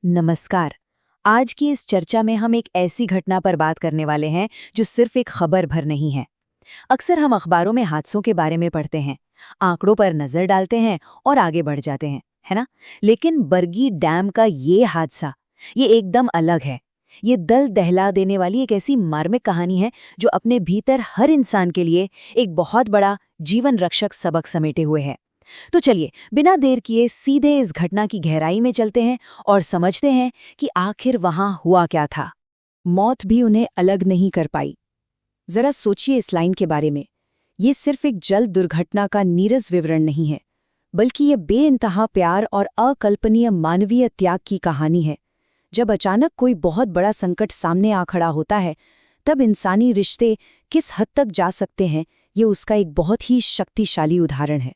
नमस्कार। आज की इस चर्चा में हम एक ऐसी घटना पर बात करने वाले हैं जो सिर्फ एक खबर भर नहीं है। अक्सर हम अखबारों में हादसों के बारे में पढ़ते हैं, आंकड़ों पर नजर डालते हैं और आगे बढ़ जाते हैं, है ना? लेकिन बरगी डैम का ये हादसा, ये एकदम अलग है। ये दिल दहला देने वाली एक ऐसी मार्मिक कहानी है जो अपने भीतर हर इंसान के लिए एक बहुत बड़ा जीवन रक्षक सबक समेटे हुए है। तो चलिए, बिना देर किए सीधे इस घटना की गहराई में चलते हैं और समझते हैं कि आखिर वहां हुआ क्या था। मौत भी उन्हें अलग नहीं कर पाई। जरा सोचिए इस लाइन के बारे में। ये सिर्फ एक जल दुर्घटना का नीरस विवरण नहीं है, बल्कि ये बेइंतहा प्यार और अकल्पनीय मानवीय त्याग की कहानी है। जब अचानक कोई बहुत बड़ा संकट सामने आ खड़ा होता है, तब इंसानी रिश्ते किस हद तक जा सकते हैं, ये उसका एक बहुत ही शक्तिशाली उदाहरण है।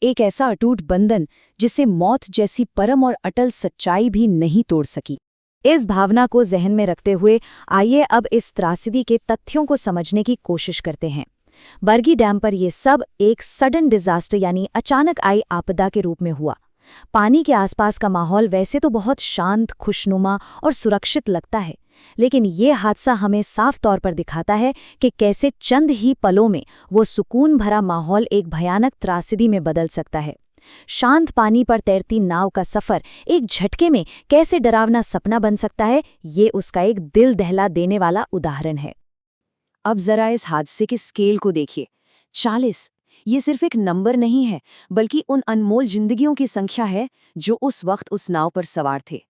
एक ऐसा अटूट बंधन जिसे मौत जैसी परम और अटल सच्चाई भी नहीं तोड़ सकी। इस भावना को जहन में रखते हुए आइए अब इस त्रासदी के तथ्यों को समझने की कोशिश करते हैं। बरगी डैम पर यह सब एक सडन डिजास्टर यानी अचानक आई आपदा के रूप में हुआ। पानी के आसपास का माहौल वैसे तो बहुत शांत, खुशनुमा और सुरक्षित लगता है, लेकिन ये हादसा हमें साफ तौर पर दिखाता है कि कैसे चंद ही पलों में वो सुकून भरा माहौल एक भयानक त्रासदी में बदल सकता है। शांत पानी पर तैरती नाव का सफर एक झटके में कैसे डरावना सपना बन सकता है, ये उसका एक दिल दहला देने वाला उदाहरण है। अब जरा इस हादसे के स्केल को देखिए। 40, ये सिर्फ एक नंबर नहीं है, बल्कि उन अनमोल जिंदगियों की संख्या है जो उस वक्त उस नाव पर सवार थे।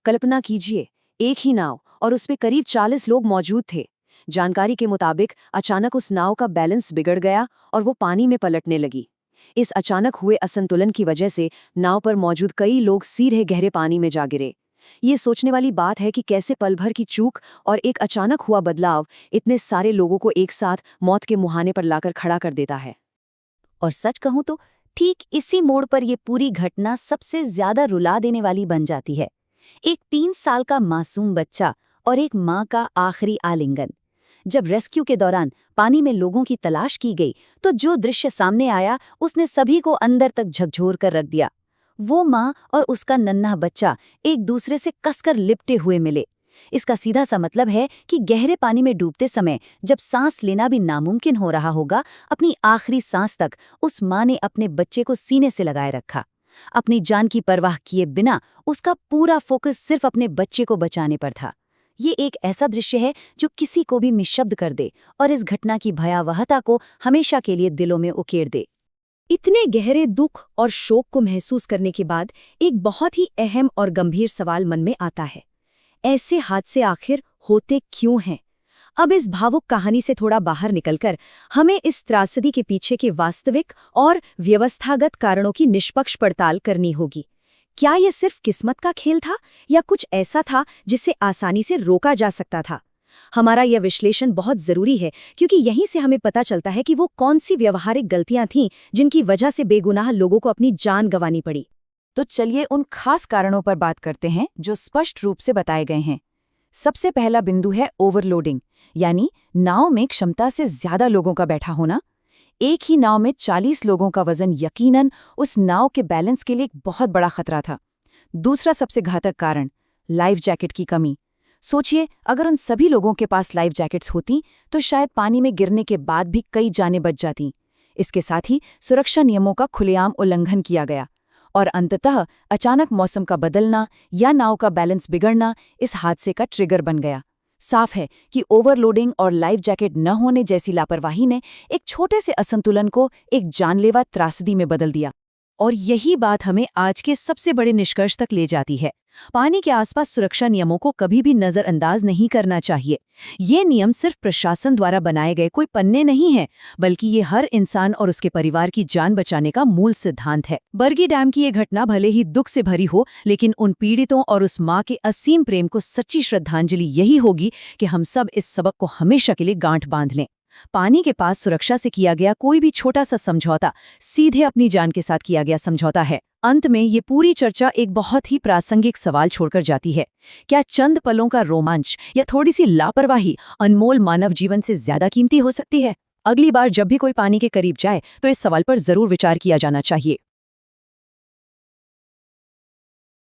कल्पना कीजिए, एक ही नाव और उस पे करीब 40 लोग मौजूद थे। जानकारी के मुताबिक अचानक उस नाव का बैलेंस बिगड़ गया और वो पानी में पलटने लगी। इस अचानक हुए असंतुलन की वजह से नाव पर मौजूद कई लोग सीधे गहरे पानी में जा गिरे। ये सोचने वाली बात है कि कैसे पल भर की चूक और एक अचानक हुआ बदलाव इतने सारे लोगों को एक साथ मौत के मुहाने पर लाकर खड़ा कर देता है। और सच कहूं तो ठीक इसी मोड़ पर यह पूरी घटना सबसे ज्यादा रुला देने वाली बन जाती है। एक 3 साल का मासूम बच्चा और एक माँ का आखिरी आलिंगन। जब रेस्क्यू के दौरान पानी में लोगों की तलाश की गई, तो जो दृश्य सामने आया उसने सभी को अंदर तक झकझोर कर रख दिया। वो माँ और उसका नन्हा बच्चा एक दूसरे से कसकर लिपटे हुए मिले। इसका सीधा सा मतलब है कि गहरे पानी में डूबते समय जब सांस लेना भी नामुमकिन हो रहा होगा, अपनी आखिरी सांस तक उस माँ ने अपने बच्चे को सीने से लगाए रखा। अपनी जान की परवाह किए बिना उसका पूरा फोकस सिर्फ अपने बच्चे को बचाने पर था। ये एक ऐसा दृश्य है जो किसी को भी निशब्द कर दे और इस घटना की भयावहता को हमेशा के लिए दिलों में उकेर दे। इतने गहरे दुख और शोक को महसूस करने के बाद एक बहुत ही अहम और गंभीर सवाल मन में आता है। ऐसे हादसे आखिर होते क्यों हैं? अब इस भावुक कहानी से थोड़ा बाहर निकलकर हमें इस त्रासदी के पीछे के वास्तविक और व्यवस्थागत कारणों की निष्पक्ष पड़ताल करनी होगी। क्या यह सिर्फ किस्मत का खेल था या कुछ ऐसा था जिसे आसानी से रोका जा सकता था? हमारा यह विश्लेषण बहुत जरूरी है, क्योंकि यहीं से हमें पता चलता है कि वो कौन सी व्यवहारिक गलतियां थीं जिनकी वजह से बेगुनाह लोगों को अपनी जान गंवानी पड़ी। तो चलिए उन खास कारणों पर बात करते हैं जो स्पष्ट रूप से बताए गए हैं। सबसे पहला बिंदु है ओवरलोडिंग, यानी नाव में क्षमता से ज्यादा लोगों का बैठा होना। एक ही नाव में 40 लोगों का वजन यकीनन उस नाव के बैलेंस के लिए एक बहुत बड़ा खतरा था। दूसरा सबसे घातक कारण, लाइफ जैकेट की कमी। सोचिए, अगर उन सभी लोगों के पास लाइफ जैकेट्स होती तो शायद पानी में गिरने के बाद भी कई जानें बच जातीं। इसके साथ ही सुरक्षा नियमों का खुलेआम उल्लंघन किया गया। और अंततः अचानक मौसम का बदलना या नाव का बैलेंस बिगड़ना इस हादसे का ट्रिगर बन गया। साफ है कि ओवरलोडिंग और लाइफ जैकेट न होने जैसी लापरवाही ने एक छोटे से असंतुलन को एक जानलेवा त्रासदी में बदल दिया। और यही बात हमें आज के सबसे बड़े निष्कर्ष तक ले जाती है। पानी के आसपास सुरक्षा नियमों को कभी भी नजरअंदाज नहीं करना चाहिए। ये नियम सिर्फ प्रशासन द्वारा बनाए गए कोई पन्ने नहीं हैं, बल्कि ये हर इंसान और उसके परिवार की जान बचाने का मूल सिद्धांत है। बरगी डैम की ये घटना भले ही दुख से भरी हो, लेकिन उन पीड़ितों और उस माँ के असीम प्रेम को सच्ची श्रद्धांजलि यही होगी कि हम सब इस सबक को हमेशा के लिए गांठ बांध लें। पानी के पास सुरक्षा से किया गया कोई भी छोटा सा समझौता सीधे अपनी जान के साथ किया गया समझौता है। अंत में ये पूरी चर्चा एक बहुत ही प्रासंगिक सवाल छोड़कर जाती है। क्या चंद पलों का रोमांच या थोड़ी सी लापरवाही अनमोल मानव जीवन से ज्यादा कीमती हो सकती है? अगली बार जब भी कोई पानी के करीब जाए तो इस सवाल पर जरूर विचार किया जाना चाहिए।